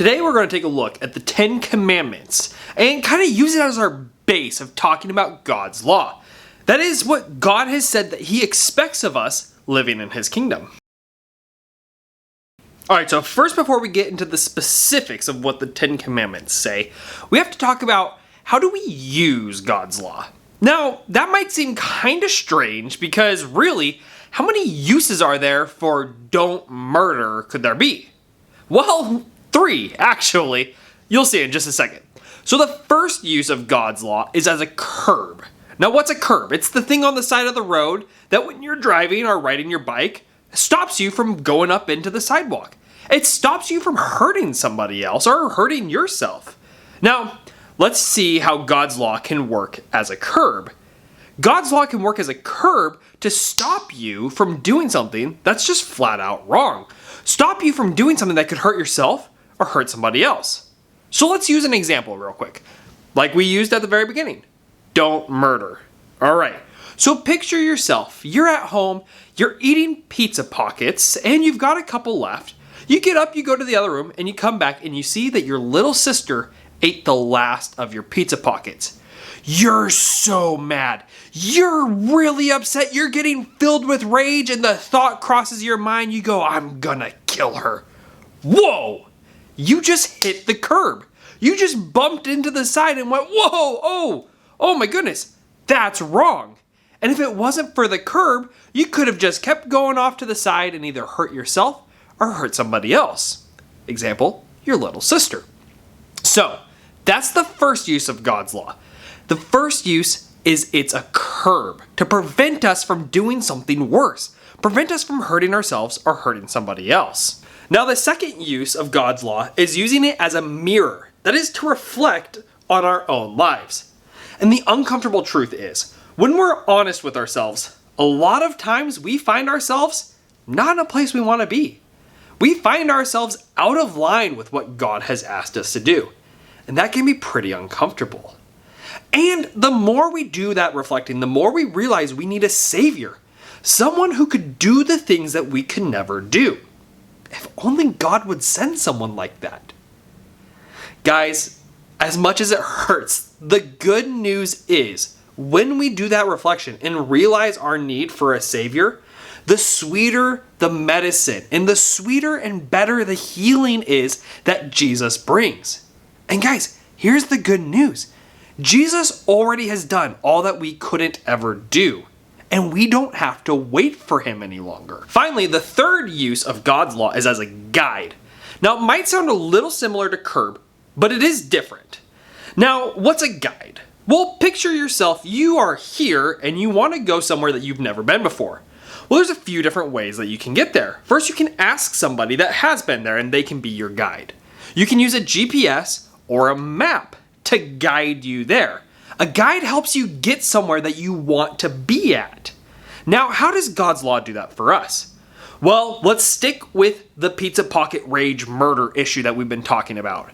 Today we're going to take a look at the 10 Commandments and kind of use it as our base of talking about God's law. That is what God has said that He expects of us living in His kingdom. Alright, so first, before we get into the specifics of what the 10 Commandments say, we have to talk about how do we use God's law. Now, that might seem kind of strange because really, how many uses are there for don't murder could there be? Well, 3, actually. You'll see in just a second. So the first use of God's law is as a curb. Now, what's a curb? It's the thing on the side of the road that when you're driving or riding your bike, stops you from going up into the sidewalk. It stops you from hurting somebody else or hurting yourself. Now, let's see how God's law can work as a curb. God's law can work as a curb to stop you from doing something that's just flat out wrong. Stop you from doing something that could hurt yourself or hurt somebody else. So let's use an example real quick. Like we used at the very beginning. Don't murder. Alright, so picture yourself. You're at home, you're eating pizza pockets, and you've got a couple left. You get up, you go to the other room, and you come back and you see that your little sister ate the last of your pizza pockets. You're so mad. You're really upset. You're getting filled with rage, and the thought crosses your mind. You go, I'm gonna kill her. Whoa! You just hit the curb. You just bumped into the side and went, whoa, oh my goodness, that's wrong. And if it wasn't for the curb, you could have just kept going off to the side and either hurt yourself or hurt somebody else. Example, your little sister. So, that's the first use of God's law. The first use is it's a curb to prevent us from doing something worse, prevent us from hurting ourselves or hurting somebody else. Now, the second use of God's law is using it as a mirror, that is to reflect on our own lives. And the uncomfortable truth is, when we're honest with ourselves, a lot of times we find ourselves not in a place we want to be. We find ourselves out of line with what God has asked us to do. And that can be pretty uncomfortable. And the more we do that reflecting, the more we realize we need a savior. Someone who could do the things that we can never do. If only God would send someone like that. Guys, as much as it hurts, the good news is when we do that reflection and realize our need for a savior, the sweeter the medicine and the sweeter and better the healing is that Jesus brings. And guys, here's the good news. Jesus already has done all that we couldn't ever do. And we don't have to wait for Him any longer. Finally, the third use of God's law is as a guide. Now, it might sound a little similar to curb, but it is different. Now, what's a guide? Well, picture yourself, you are here and you want to go somewhere that you've never been before. Well, there's a few different ways that you can get there. First, you can ask somebody that has been there and they can be your guide. You can use a GPS or a map to guide you there. A guide helps you get somewhere that you want to be at. Now, how does God's law do that for us? Well, let's stick with the pizza pocket rage murder issue that we've been talking about.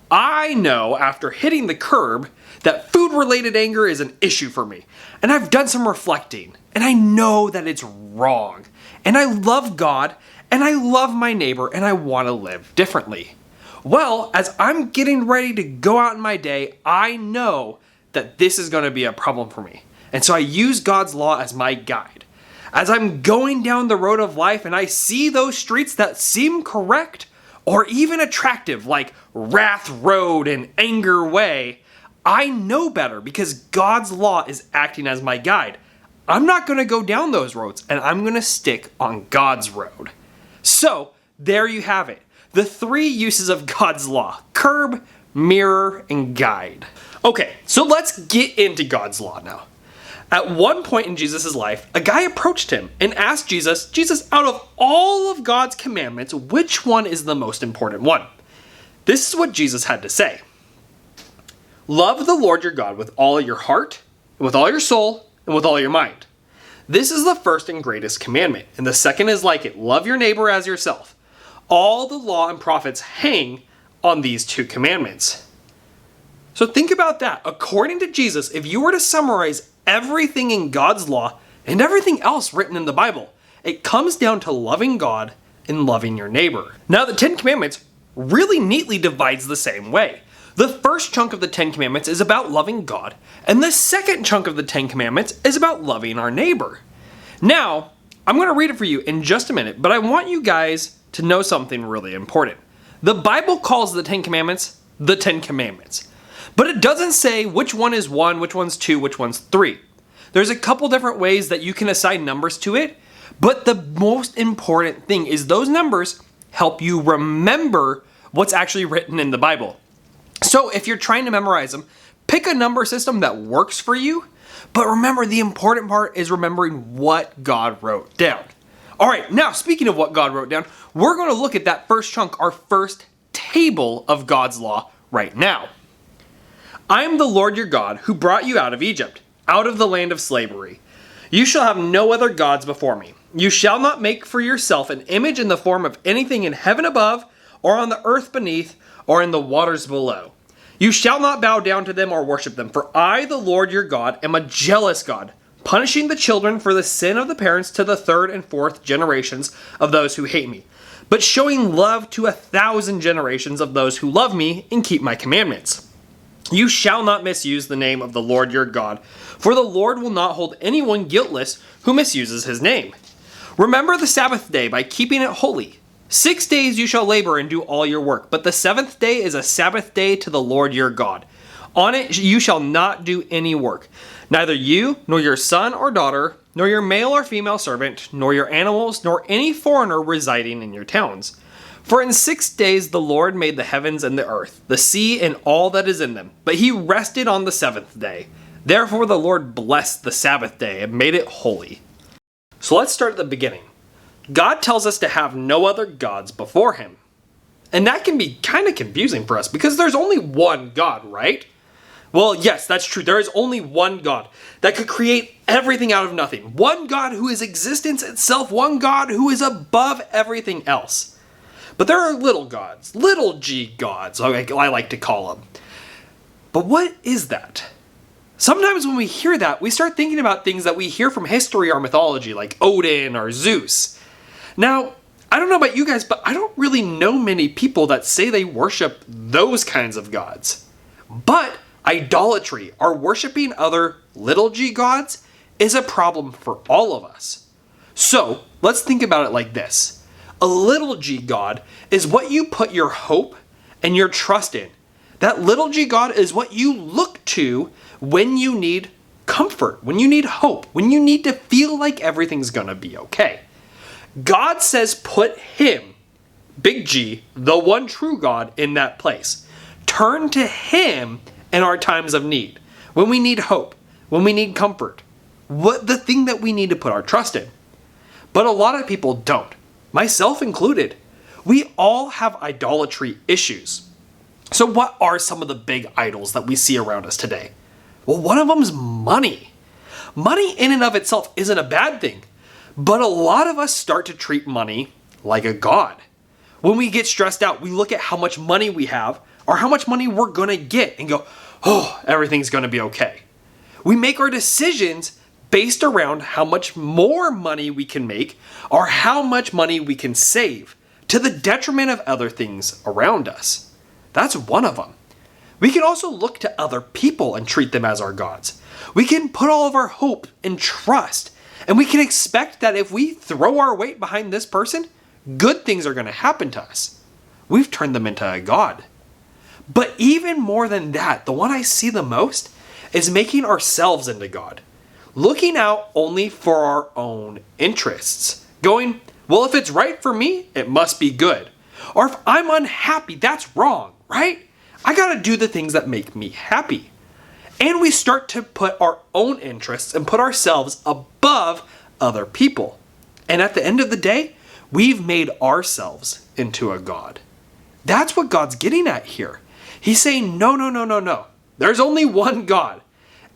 I know after hitting the curb that food-related anger is an issue for me. And I've done some reflecting. And I know that it's wrong. And I love God. And I love my neighbor. And I want to live differently. Well, as I'm getting ready to go out in my day, I know that this is going to be a problem for me. And so I use God's law as my guide. As I'm going down the road of life and I see those streets that seem correct or even attractive, like Wrath Road and Anger Way, I know better because God's law is acting as my guide. I'm not going to go down those roads and I'm going to stick on God's road. So, there you have it. The 3 uses of God's law: curb, mirror, and guide. Okay, so let's get into God's law now. At one point in Jesus' life, a guy approached him and asked Jesus, out of all of God's commandments, which one is the most important one? This is what Jesus had to say. Love the Lord your God with all your heart, with all your soul, and with all your mind. This is the first and greatest commandment, and the second is like it. Love your neighbor as yourself. All the law and prophets hang on these 2 commandments. So think about that. According to Jesus, if you were to summarize everything in God's law and everything else written in the Bible, it comes down to loving God and loving your neighbor. Now, the 10 Commandments really neatly divides the same way. The first chunk of the Ten Commandments is about loving God, and the second chunk of the Ten Commandments is about loving our neighbor. Now, I'm going to read it for you in just a minute, but I want you guys to know something really important. The Bible calls the Ten Commandments the Ten Commandments, but it doesn't say which one is 1, which one's 2, which one's 3. There's a couple different ways that you can assign numbers to it, but the most important thing is those numbers help you remember what's actually written in the Bible. So if you're trying to memorize them, pick a number system that works for you, but remember the important part is remembering what God wrote down. All right, now speaking of what God wrote down, we're going to look at that first chunk, our first table of God's law right now. I am the Lord your God who brought you out of Egypt, out of the land of slavery. You shall have no other gods before me. You shall not make for yourself an image in the form of anything in heaven above, or on the earth beneath, or in the waters below. You shall not bow down to them or worship them, for I, the Lord your God, am a jealous God, punishing the children for the sin of the parents to the 3rd and 4th generations of those who hate me, but showing love to 1,000 generations of those who love me and keep my commandments. You shall not misuse the name of the Lord your God, for the Lord will not hold anyone guiltless who misuses his name. Remember the Sabbath day by keeping it holy. 6 days you shall labor and do all your work, but the 7th day is a Sabbath day to the Lord your God. On it you shall not do any work, neither you, nor your son or daughter, nor your male or female servant, nor your animals, nor any foreigner residing in your towns. For in 6 days the Lord made the heavens and the earth, the sea and all that is in them, but he rested on the 7th day. Therefore the Lord blessed the Sabbath day and made it holy. So let's start at the beginning. God tells us to have no other gods before him. And that can be kind of confusing for us because there's only one God, right? Well, yes, that's true. There is only one God that could create everything out of nothing. One God who is existence itself. One God who is above everything else. But there are little gods, little g gods, I like to call them. But what is that? Sometimes when we hear that, we start thinking about things that we hear from history or mythology, like Odin or Zeus. Now, I don't know about you guys, but I don't really know many people that say they worship those kinds of gods. But idolatry, or worshiping other little g gods, is a problem for all of us. So, let's think about it like this. A little g god is what you put your hope and your trust in. That little g god is what you look to when you need comfort, when you need hope, when you need to feel like everything's gonna be okay. God says put him, big G, the one true God, in that place. Turn to him in our times of need, when we need hope, when we need comfort, the thing that we need to put our trust in. But a lot of people don't, myself included. We all have idolatry issues. So what are some of the big idols that we see around us today? Well, one of them is money. Money in and of itself isn't a bad thing. But a lot of us start to treat money like a god. When we get stressed out, we look at how much money we have or how much money we're going to get and go, oh, everything's going to be okay. We make our decisions based around how much more money we can make or how much money we can save to the detriment of other things around us. That's one of them. We can also look to other people and treat them as our gods. We can put all of our hope and trust, and we can expect that if we throw our weight behind this person, good things are going to happen to us. We've turned them into a god. But even more than that, the one I see the most is making ourselves into God. Looking out only for our own interests. Going, well, if it's right for me, it must be good. Or if I'm unhappy, that's wrong, right? I gotta do the things that make me happy. And we start to put our own interests and put ourselves above other people. And at the end of the day, we've made ourselves into a god. That's what God's getting at here. He's saying, no. There's only one God.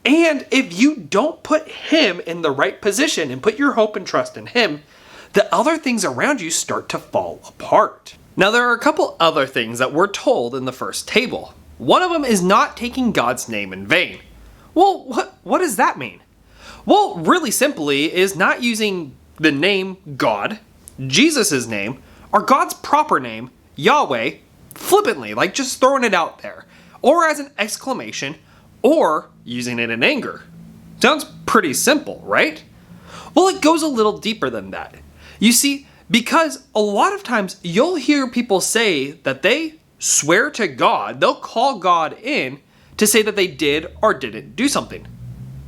And if you don't put him in the right position and put your hope and trust in him, the other things around you start to fall apart. Now, there are a couple other things that we're told in the first table. One of them is not taking God's name in vain. Well, what does that mean? Well, really simply is not using the name God, Jesus' name, or God's proper name, Yahweh, flippantly, like just throwing it out there, or as an exclamation, or using it in anger. Sounds pretty simple, right? Well, it goes a little deeper than that. You see, because a lot of times you'll hear people say that they swear to God, they'll call God in to say that they did or didn't do something.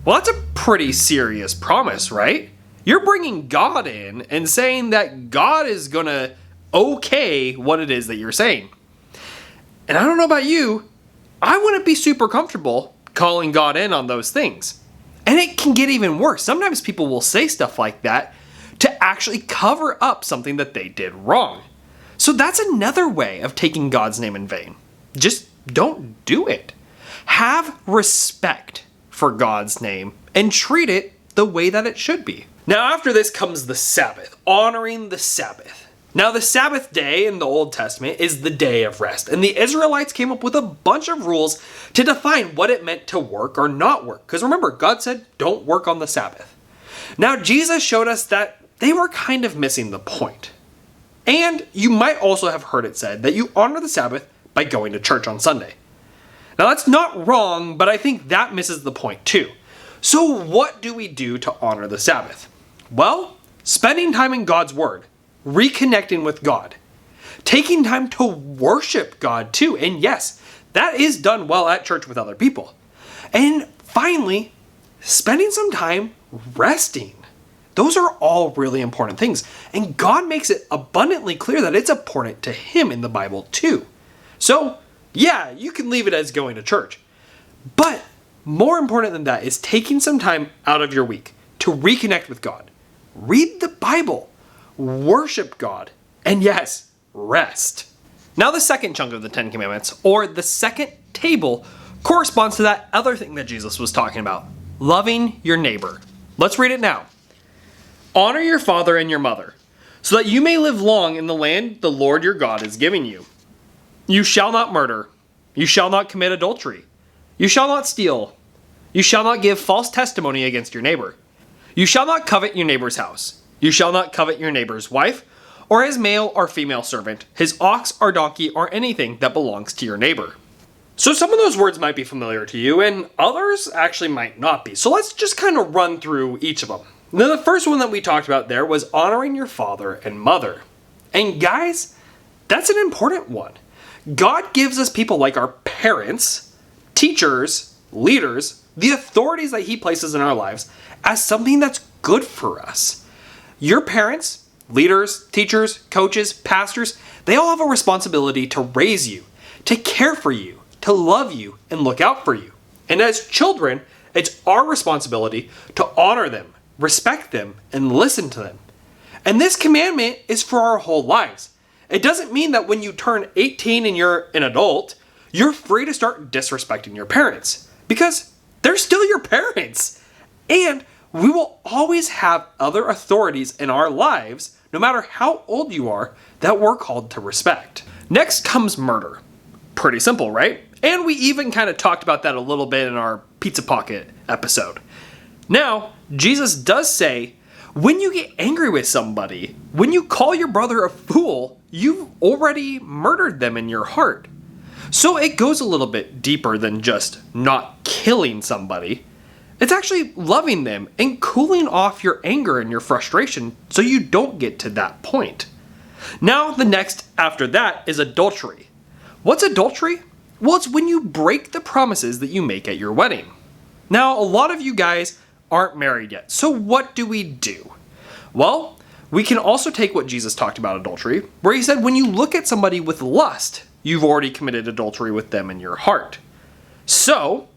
Well, that's a pretty serious promise, right? You're bringing God in and saying that God is gonna okay what it is that you're saying. And I don't know about you, I wouldn't be super comfortable calling God in on those things. And it can get even worse. Sometimes people will say stuff like that to actually cover up something that they did wrong. So that's another way of taking God's name in vain. Just don't do it. Have respect for God's name and treat it the way that it should be. Now, after this comes the Sabbath, honoring the Sabbath. Now, the Sabbath day in the Old Testament is the day of rest, and the Israelites came up with a bunch of rules to define what it meant to work or not work. Because remember, God said, don't work on the Sabbath. Now, Jesus showed us that they were kind of missing the point. And you might also have heard it said that you honor the Sabbath by going to church on Sunday. Now, that's not wrong, but I think that misses the point too. So what do we do to honor the Sabbath? Well, spending time in God's Word, reconnecting with God, taking time to worship God too. And yes, that is done well at church with other people. And finally, spending some time resting. Those are all really important things. And God makes it abundantly clear that it's important to Him in the Bible too. So yeah, you can leave it as going to church. But more important than that is taking some time out of your week to reconnect with God. Read the Bible. Worship God, and yes, rest. Now the second chunk of the Ten Commandments, or the second table, corresponds to that other thing that Jesus was talking about, loving your neighbor. Let's read it now. Honor your father and your mother, so that you may live long in the land the Lord your God is giving you. You shall not murder. You shall not commit adultery. You shall not steal. You shall not give false testimony against your neighbor. You shall not covet your neighbor's house. You shall not covet your neighbor's wife, or his male or female servant, his ox or donkey, or anything that belongs to your neighbor. So some of those words might be familiar to you, and others actually might not be. So let's just kind of run through each of them. Now, the first one that we talked about there was honoring your father and mother. And guys, that's an important one. God gives us people like our parents, teachers, leaders, the authorities that He places in our lives as something that's good for us. Your parents, leaders, teachers, coaches, pastors, they all have a responsibility to raise you, to care for you, to love you, and look out for you. And as children, it's our responsibility to honor them, respect them, and listen to them. And this commandment is for our whole lives. It doesn't mean that when you turn 18 and you're an adult, you're free to start disrespecting your parents, because they're still your parents. And we will always have other authorities in our lives, no matter how old you are, that we're called to respect. Next comes murder. Pretty simple, right? And we even kind of talked about that a little bit in our Pizza Pocket episode. Now, Jesus does say, when you get angry with somebody, when you call your brother a fool, you've already murdered them in your heart. So it goes a little bit deeper than just not killing somebody. It's actually loving them and cooling off your anger and your frustration so you don't get to that point. Now, the next after that is adultery. What's adultery? Well, it's when you break the promises that you make at your wedding. Now, a lot of you guys aren't married yet, so what do we do? Well, we can also take what Jesus talked about adultery, where He said when you look at somebody with lust, you've already committed adultery with them in your heart. So,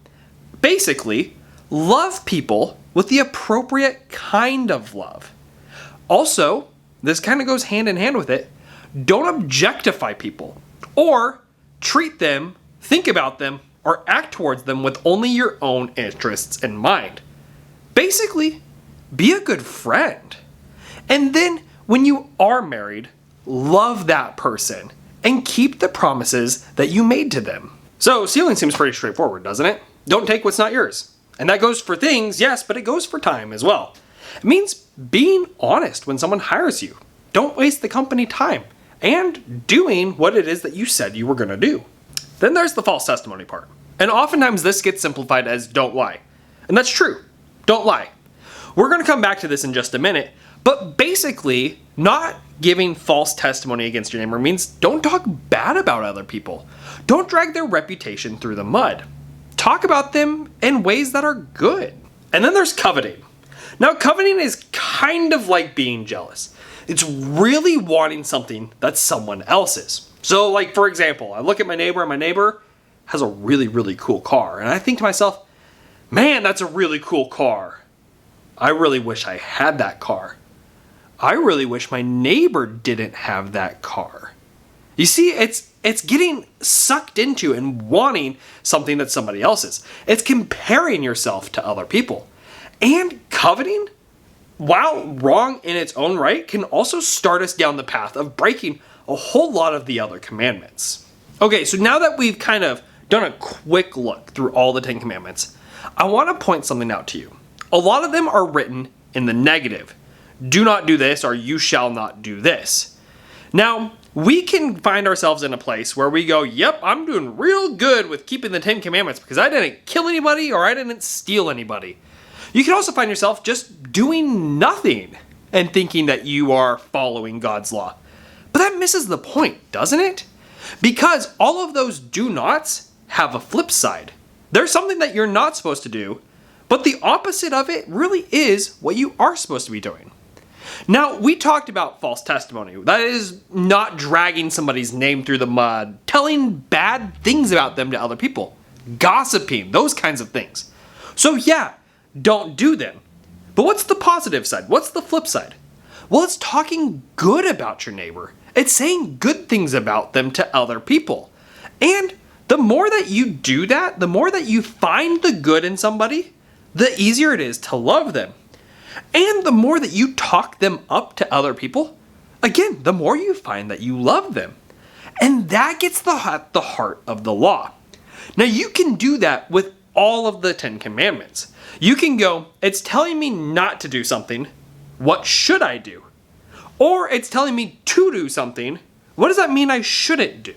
basically, love people with the appropriate kind of love. Also, this kind of goes hand in hand with it, don't objectify people or treat them, think about them, or act towards them with only your own interests in mind. Basically, be a good friend. And then when you are married, love that person and keep the promises that you made to them. So sealing seems pretty straightforward, doesn't it? Don't take what's not yours. And that goes for things, yes, but it goes for time as well. It means being honest when someone hires you. Don't waste the company time. and doing what it is that you said you were going to do. Then there's the false testimony part. And oftentimes this gets simplified as don't lie. And that's true. Don't lie. We're going to come back to this in just a minute, but basically not giving false testimony against your neighbor means don't talk bad about other people. Don't drag their reputation through the mud. Talk about them in ways that are good. And then there's coveting. Now, coveting is kind of like being jealous. It's really wanting something that's someone else's. So, like, for example, I look at my neighbor and my neighbor has a really, really cool car. And I think to myself, man, that's a really cool car. I really wish I had that car. I really wish my neighbor didn't have that car. You see, it's getting sucked into and wanting something that's somebody else's. It's comparing yourself to other people. And coveting, while wrong in its own right, can also start us down the path of breaking a whole lot of the other commandments. Okay, so now that we've kind of done a quick look through all the 10 commandments, I want to point something out to you. A lot of them are written in the negative. Do not do this, or you shall not do this. Now, we can find ourselves in a place where we go, yep, I'm doing real good with keeping the 10 commandments because I didn't kill anybody or I didn't steal anybody. You can also find yourself just doing nothing and thinking that you are following God's law. But that misses the point, doesn't it? Because all of those do nots have a flip side. There's something that you're not supposed to do, but the opposite of it really is what you are supposed to be doing. Now, we talked about false testimony. That is not dragging somebody's name through the mud, telling bad things about them to other people, gossiping, those kinds of things. So yeah, don't do them. But what's the positive side? What's the flip side? Well, it's talking good about your neighbor. It's saying good things about them to other people. And the more that you do that, the more that you find the good in somebody, the easier it is to love them. And the more that you talk them up to other people, again, the more you find that you love them. And that gets the heart of the law. Now, you can do that with all of the 10 commandments. You can go, it's telling me not to do something. What should I do? Or it's telling me to do something. What does that mean I shouldn't do?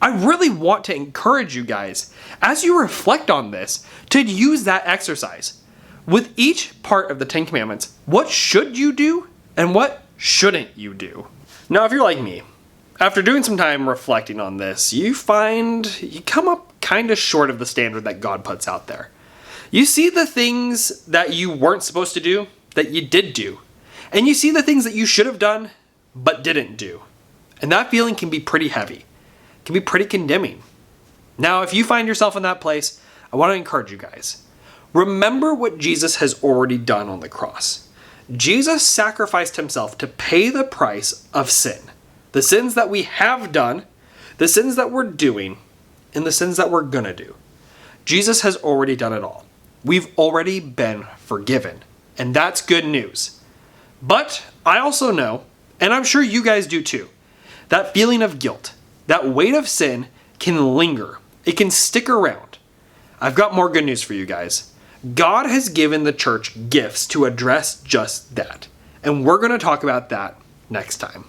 I really want to encourage you guys, as you reflect on this, to use that exercise. With each part of the 10 commandments, what should you do and what shouldn't you do? Now, if you're like me, after doing some time reflecting on this, you find you come up kind of short of the standard that God puts out there. You see the things that you weren't supposed to do that you did do. And you see the things that you should have done but didn't do. And that feeling can be pretty heavy. It can be pretty condemning. Now, if you find yourself in that place, I want to encourage you guys. Remember what Jesus has already done on the cross. Jesus sacrificed himself to pay the price of sin. The sins that we have done, the sins that we're doing, and the sins that we're gonna do. Jesus has already done it all. We've already been forgiven. And that's good news. But I also know, and I'm sure you guys do too, that feeling of guilt, that weight of sin can linger. It can stick around. I've got more good news for you guys. God has given the church gifts to address just that. And we're going to talk about that next time.